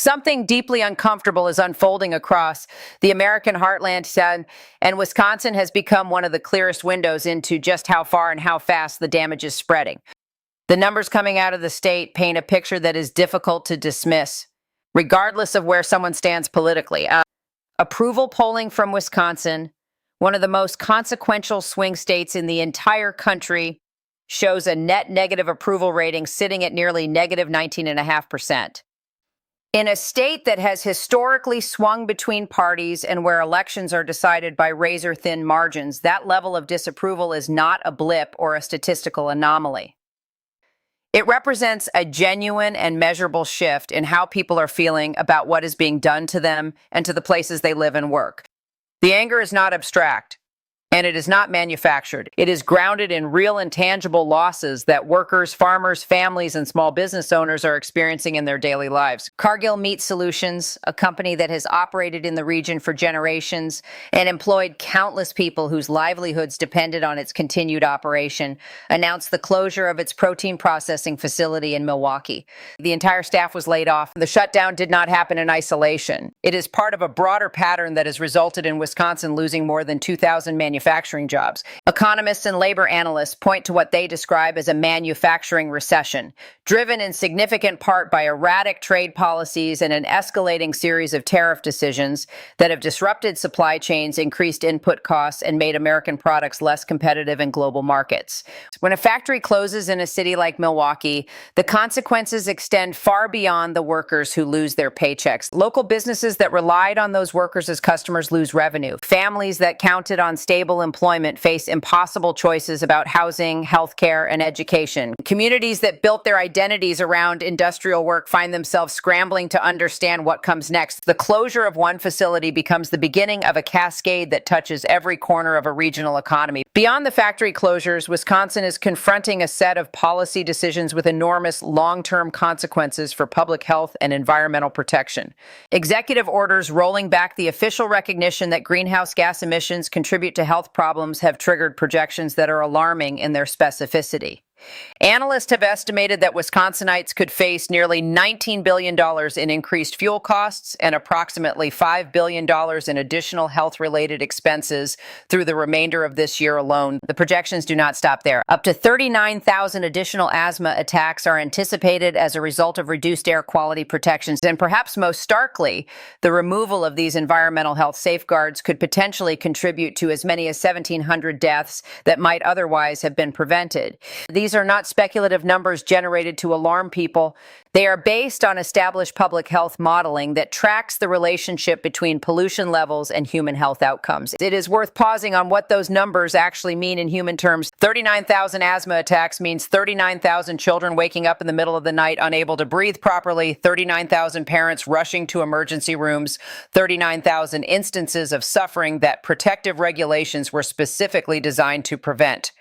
Something deeply uncomfortable is unfolding across the American heartland, and Wisconsin has become one of the clearest windows into just how far and how fast the damage is spreading. The numbers coming out of the state paint a picture that is difficult to dismiss, regardless of where someone stands politically. Approval polling from Wisconsin, one of the most consequential swing states in the entire country, shows a net negative approval rating sitting at nearly negative 19.5%. In a state that has historically swung between parties and where elections are decided by razor-thin margins, that level of disapproval is not a blip or a statistical anomaly. It represents a genuine and measurable shift in how people are feeling about what is being done to them and to the places they live and work. The anger is not abstract, and it is not manufactured. It is grounded in real and tangible losses that workers, farmers, families, and small business owners are experiencing in their daily lives. Cargill Meat Solutions, a company that has operated in the region for generations and employed countless people whose livelihoods depended on its continued operation, announced the closure of its protein processing facility in Milwaukee. The entire staff was laid off. The shutdown did not happen in isolation. It is part of a broader pattern that has resulted in Wisconsin losing more than 2,000 manufacturing jobs. Economists and labor analysts point to what they describe as a manufacturing recession, driven in significant part by erratic trade policies and an escalating series of tariff decisions that have disrupted supply chains, increased input costs, and made American products less competitive in global markets. When a factory closes in a city like Milwaukee, the consequences extend far beyond the workers who lose their paychecks. Local businesses that relied on those workers as customers lose revenue. Families that counted on stable employment face impossible choices about housing, healthcare, and education. Communities that built their identities around industrial work find themselves scrambling to understand what comes next. The closure of one facility becomes the beginning of a cascade that touches every corner of a regional economy. Beyond the factory closures, Wisconsin is confronting a set of policy decisions with enormous long-term consequences for public health and environmental protection. Executive orders rolling back the official recognition that greenhouse gas emissions contribute to health problems have triggered projections that are alarming in their specificity. Analysts have estimated that Wisconsinites could face nearly $19 billion in increased fuel costs and approximately $5 billion in additional health-related expenses through the remainder of this year alone. The projections do not stop there. Up to 39,000 additional asthma attacks are anticipated as a result of reduced air quality protections, and perhaps most starkly, the removal of these environmental health safeguards could potentially contribute to as many as 1,700 deaths that might otherwise have been prevented. These are not speculative numbers generated to alarm people. They are based on established public health modeling that tracks the relationship between pollution levels and human health outcomes. It is worth pausing on what those numbers actually mean in human terms. 39,000 asthma attacks means 39,000 children waking up in the middle of the night unable to breathe properly, 39,000 parents rushing to emergency rooms, 39,000 instances of suffering that protective regulations were specifically designed to prevent.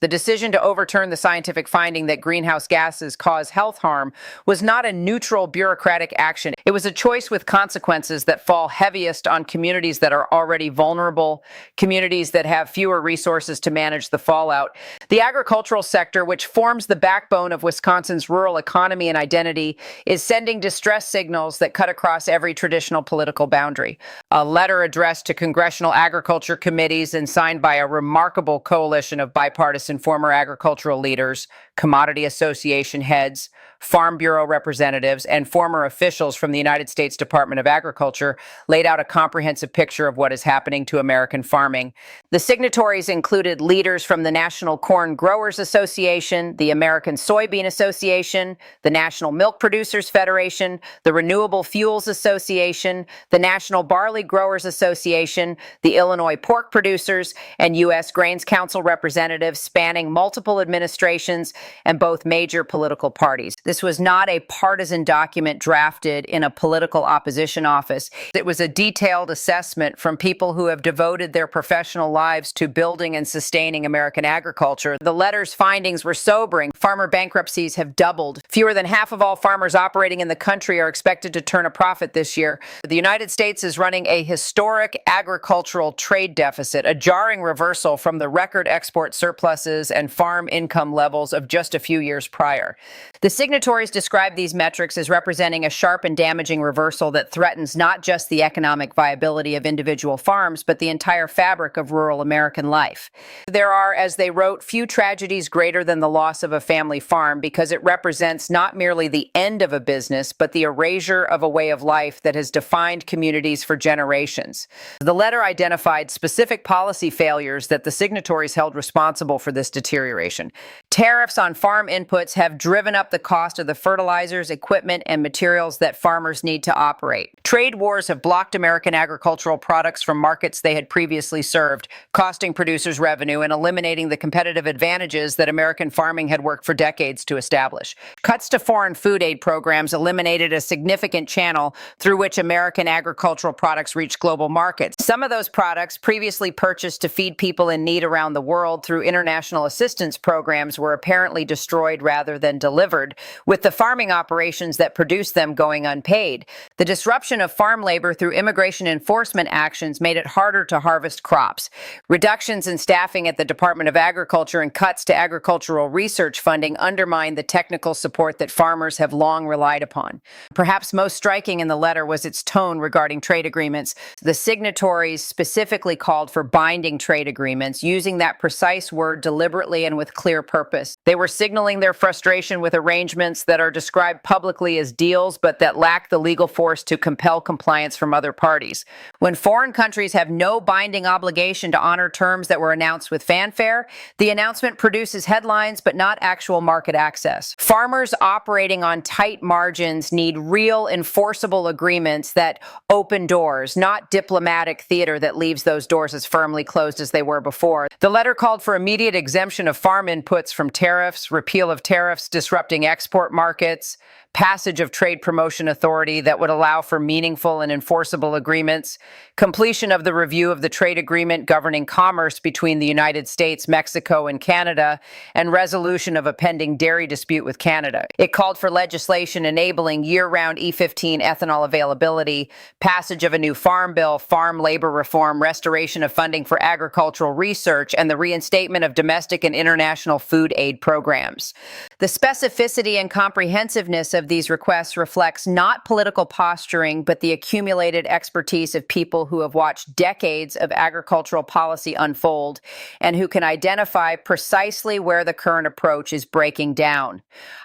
The decision to overturn the scientific finding that greenhouse gases cause health harm was not a neutral bureaucratic action. It was a choice with consequences that fall heaviest on communities that are already vulnerable, communities that have fewer resources to manage the fallout. The agricultural sector, which forms the backbone of Wisconsin's rural economy and identity, is sending distress signals that cut across every traditional political boundary. A letter addressed to congressional agriculture committees and signed by a remarkable coalition of bipartisan former agricultural leaders, commodity association heads, Farm Bureau representatives, and former officials from the United States Department of Agriculture laid out a comprehensive picture of what is happening to American farming. The signatories included leaders from the National Corn Growers Association, the American Soybean Association, the National Milk Producers Federation, the Renewable Fuels Association, the National Barley Growers Association, the Illinois Pork Producers, and U.S. Grains Council representatives spanning multiple administrations and both major political parties. This was not a partisan document drafted in a political opposition office. It was a detailed assessment from people who have devoted their professional lives to building and sustaining American agriculture. The letter's findings were sobering. Farmer bankruptcies have doubled. Fewer than half of all farmers operating in the country are expected to turn a profit this year. The United States is running a historic agricultural trade deficit, a jarring reversal from the record export surpluses and farm income levels of just a few years prior. The signatories describe these metrics as representing a sharp and damaging damaging reversal that threatens not just the economic viability of individual farms, but the entire fabric of rural American life. There are, as they wrote, few tragedies greater than the loss of a family farm because it represents not merely the end of a business, but the erasure of a way of life that has defined communities for generations. The letter identified specific policy failures that the signatories held responsible for this deterioration. Tariffs on farm inputs have driven up the cost of the fertilizers, equipment, and materials that farmers need to operate. Trade wars have blocked American agricultural products from markets they had previously served, costing producers revenue and eliminating the competitive advantages that American farming had worked for decades to establish. Cuts to foreign food aid programs eliminated a significant channel through which American agricultural products reached global markets. Some of those products, previously purchased to feed people in need around the world through international assistance programs, were apparently destroyed rather than delivered, with the farming operations that produced them going unpaid. The disruption of farm labor through immigration enforcement actions made it harder to harvest crops. Reductions in staffing at the Department of Agriculture and cuts to agricultural research funding undermined the technical support that farmers have long relied upon. Perhaps most striking in the letter was its tone regarding trade agreements. The signatories specifically called for binding trade agreements, using that precise word deliberately and with clear purpose. They were signaling their frustration with arrangements that are described publicly as deals, but that lack the legal force to compel compliance from other parties. When foreign countries have no binding obligation to honor terms that were announced with fanfare, the announcement produces headlines but not actual market access. Farmers operating on tight margins need real enforceable agreements that open doors, not diplomatic theater that leaves those doors as firmly closed as they were before. The letter called for immediate exemption of farm inputs from tariffs, repeal of tariffs disrupting export markets, passage of trade promotion authority that would allow for meaningful and enforceable agreements, completion of the review of the trade agreement governing commerce between the United States, Mexico, and Canada, and resolution of a pending dairy dispute with Canada. It called for legislation enabling year-round E15 ethanol availability, passage of a new farm bill, farm labor reform, restoration of funding for agricultural research, and the reinstatement of domestic and international food aid programs. The specificity and comprehensiveness of these requests reflects not political posturing, but the accumulated expertise of people who have watched decades of agricultural policy unfold and who can identify precisely where the current approach is breaking down.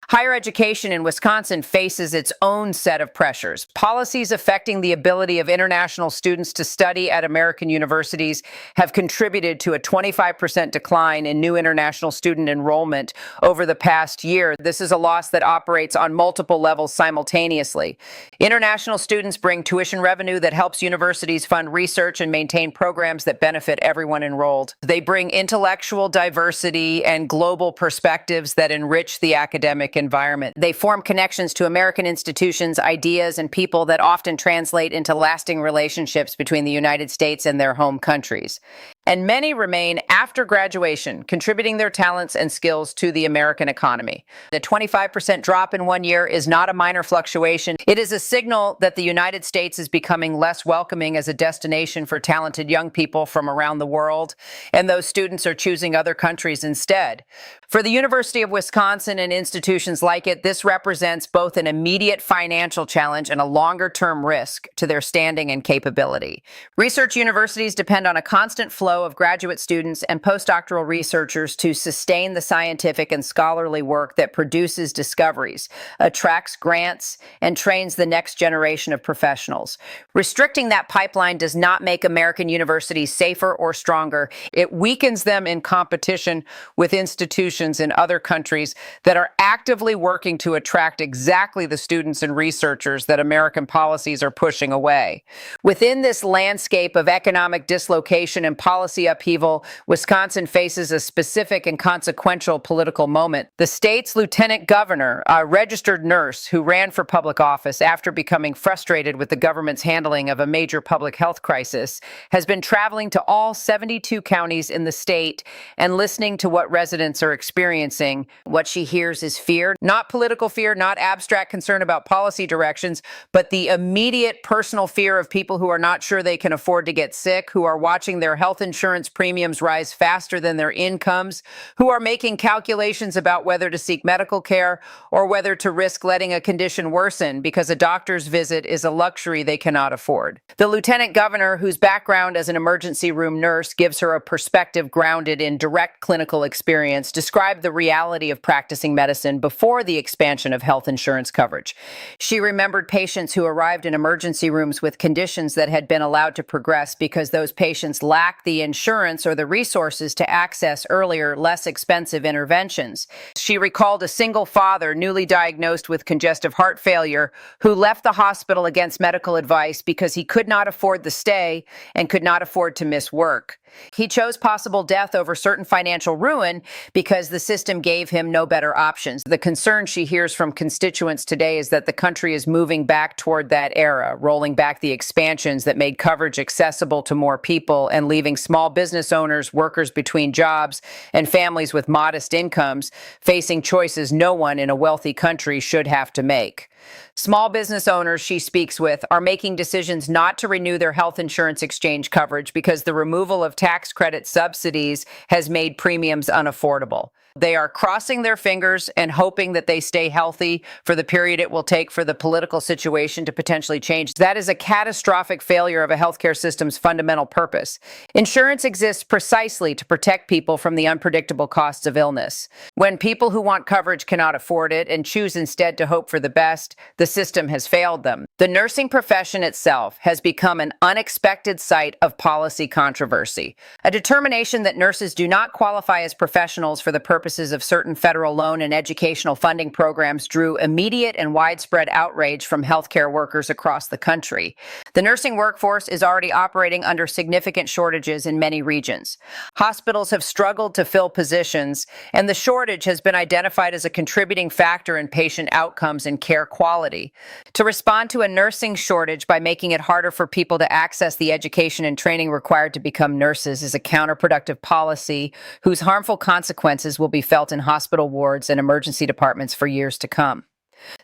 Higher education in Wisconsin faces its own set of pressures. Policies affecting the ability of international students to study at American universities have contributed to a 25% decline in new international student enrollment over the past year. This is a loss that operates on multiple levels simultaneously. International students bring tuition revenue that helps universities fund research and maintain programs that benefit everyone enrolled. They bring intellectual diversity and global perspectives that enrich the academic environment. They form connections to American institutions, ideas, and people that often translate into lasting relationships between the United States and their home countries. And many remain after graduation, contributing their talents and skills to the American economy. The 25% drop in 1 year is not a minor fluctuation. It is a signal that the United States is becoming less welcoming as a destination for talented young people from around the world, and those students are choosing other countries instead. For the University of Wisconsin and institutions like it, this represents both an immediate financial challenge and a longer-term risk to their standing and capability. Research universities depend on a constant flow of graduate students and postdoctoral researchers to sustain the scientific and scholarly work that produces discoveries, attracts grants, and trains the next generation of professionals. Restricting that pipeline does not make American universities safer or stronger. It weakens them in competition with institutions in other countries that are actively working to attract exactly the students and researchers that American policies are pushing away. Within this landscape of economic dislocation and policy upheaval, Wisconsin faces a specific and consequential political moment. The state's lieutenant governor, a registered nurse who ran for public office after becoming frustrated with the government's handling of a major public health crisis, has been traveling to all 72 counties in the state and listening to what residents are experiencing. What she hears is fear, not political fear, not abstract concern about policy directions, but the immediate personal fear of people who are not sure they can afford to get sick, who are watching their health insurance insurance premiums rise faster than their incomes, who are making calculations about whether to seek medical care or whether to risk letting a condition worsen because a doctor's visit is a luxury they cannot afford. The lieutenant governor, whose background as an emergency room nurse gives her a perspective grounded in direct clinical experience, described the reality of practicing medicine before the expansion of health insurance coverage. She remembered patients who arrived in emergency rooms with conditions that had been allowed to progress because those patients lacked the insurance or the resources to access earlier, less expensive interventions. She recalled a single father newly diagnosed with congestive heart failure who left the hospital against medical advice because he could not afford the stay and could not afford to miss work. He chose possible death over certain financial ruin because the system gave him no better options. The concern she hears from constituents today is that the country is moving back toward that era, rolling back the expansions that made coverage accessible to more people and leaving small business owners, workers between jobs, and families with modest incomes facing choices no one in a wealthy country should have to make. Small business owners she speaks with are making decisions not to renew their health insurance exchange coverage because the removal of tax credit subsidies has made premiums unaffordable. They are crossing their fingers and hoping that they stay healthy for the period it will take for the political situation to potentially change. That is a catastrophic failure of a healthcare system's fundamental purpose. Insurance exists precisely to protect people from the unpredictable costs of illness. When people who want coverage cannot afford it and choose instead to hope for the best, the system has failed them. The nursing profession itself has become an unexpected site of policy controversy. A determination that nurses do not qualify as professionals for the purposes of certain federal loan and educational funding programs drew immediate and widespread outrage from healthcare workers across the country. The nursing workforce is already operating under significant shortages in many regions. Hospitals have struggled to fill positions, and the shortage has been identified as a contributing factor in patient outcomes and care quality. To respond to a nursing shortage by making it harder for people to access the education and training required to become nurses is a counterproductive policy whose harmful consequences will be felt in hospital wards and emergency departments for years to come.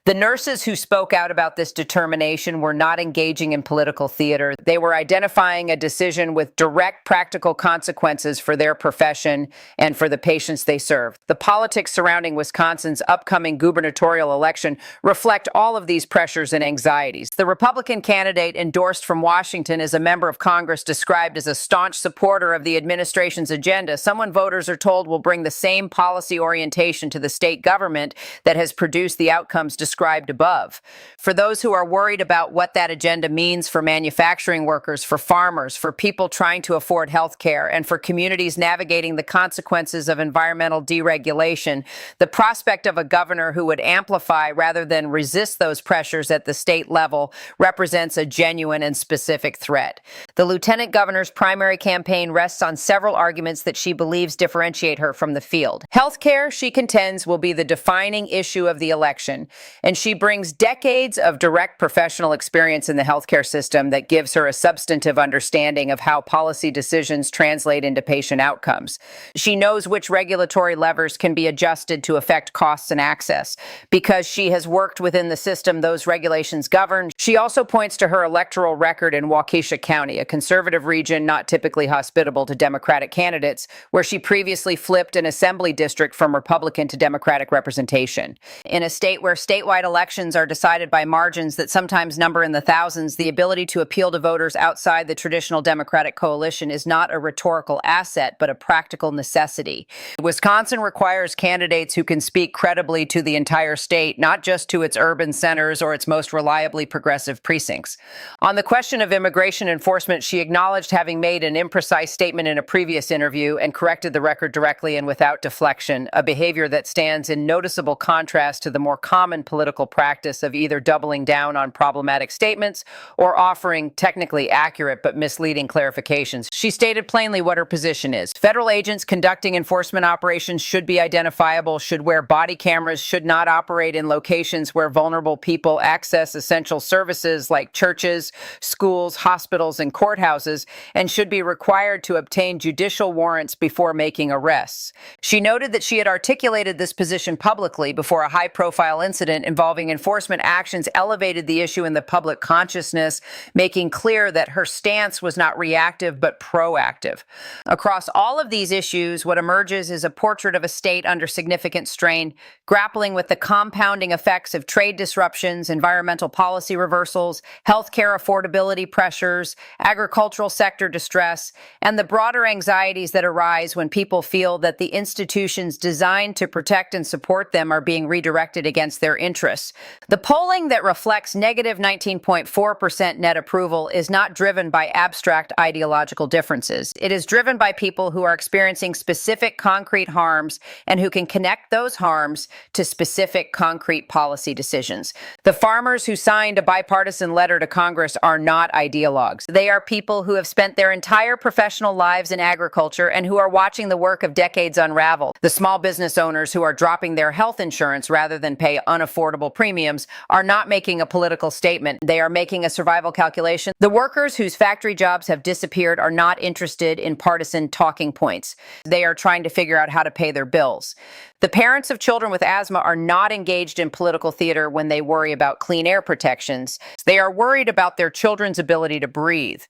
The nurses who spoke out about this determination were not engaging in political theater. They were identifying a decision with direct practical consequences for their profession and for the patients they serve. The politics surrounding Wisconsin's upcoming gubernatorial election reflect all of these pressures and anxieties. The Republican candidate endorsed from Washington is a member of Congress described as a staunch supporter of the administration's agenda, someone voters are told will bring the same policy orientation to the state government that has produced the outcomes described above. For those who are worried about what that agenda means for manufacturing workers, for farmers, for people trying to afford health care, and for communities navigating the consequences of environmental deregulation, the prospect of a governor who would amplify rather than resist those pressures at the state level represents a genuine and specific threat. The lieutenant governor's primary campaign rests on several arguments that she believes differentiate her from the field. Healthcare, she contends, will be the defining issue of the election, and she brings decades of direct professional experience in the healthcare system that gives her a substantive understanding of how policy decisions translate into patient outcomes. She knows which regulatory levers can be adjusted to affect costs and access. Because she has worked within the system those regulations govern, she also points to her electoral record in Waukesha County, a conservative region not typically hospitable to Democratic candidates, where she previously flipped an assembly district from Republican to Democratic representation. In a state where statewide elections are decided by margins that sometimes number in the thousands, the ability to appeal to voters outside the traditional Democratic coalition is not a rhetorical asset, but a practical necessity. Wisconsin requires candidates who can speak credibly to the entire state, not just to its urban centers or its most reliably progressive precincts. On the question of immigration enforcement, she acknowledged having made an imprecise statement in a previous interview and corrected the record directly and without deflection, a behavior that stands in noticeable contrast to the more common political practice of either doubling down on problematic statements or offering technically accurate but misleading clarifications. She stated plainly what her position is. Federal agents conducting enforcement operations should be identifiable, should wear body cameras, should not operate in locations where vulnerable people access essential services like churches, schools, hospitals, and courthouses, and should be required to obtain judicial warrants before making arrests. She noted that she had articulated this position publicly before a high-profile incident incident involving enforcement actions elevated the issue in the public consciousness, making clear that her stance was not reactive but proactive. Across all of these issues, what emerges is a portrait of a state under significant strain, grappling with the compounding effects of trade disruptions, environmental policy reversals, healthcare affordability pressures, agricultural sector distress, and the broader anxieties that arise when people feel that the institutions designed to protect and support them are being redirected against their interests. The polling that reflects negative 19.4% net approval is not driven by abstract ideological differences. It is driven by people who are experiencing specific concrete harms and who can connect those harms to specific concrete policy decisions. The farmers who signed a bipartisan letter to Congress are not ideologues. They are people who have spent their entire professional lives in agriculture and who are watching the work of decades unravel. The small business owners who are dropping their health insurance rather than pay unaffordable premiums are not making a political statement. They are making a survival calculation. The workers whose factory jobs have disappeared are not interested in partisan talking points. They are trying to figure out how to pay their bills. The parents of children with asthma are not engaged in political theater when they worry about clean air protections. They are worried about their children's ability to breathe.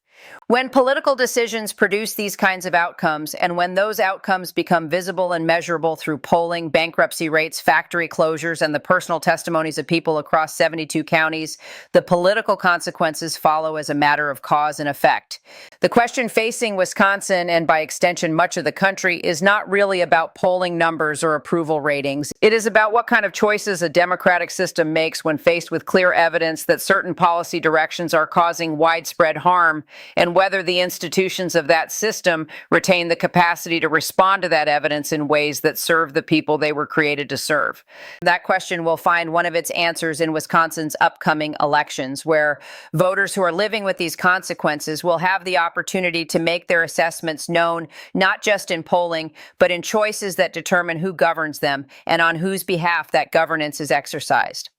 When political decisions produce these kinds of outcomes, and when those outcomes become visible and measurable through polling, bankruptcy rates, factory closures, and the personal testimonies of people across 72 counties, the political consequences follow as a matter of cause and effect. The question facing Wisconsin, and by extension much of the country, is not really about polling numbers or approval ratings. It is about what kind of choices a democratic system makes when faced with clear evidence that certain policy directions are causing widespread harm, and whether the institutions of that system retain the capacity to respond to that evidence in ways that serve the people they were created to serve. That question will find one of its answers in Wisconsin's upcoming elections, where voters who are living with these consequences will have the opportunity to make their assessments known, not just in polling, but in choices that determine who governs them and on whose behalf that governance is exercised.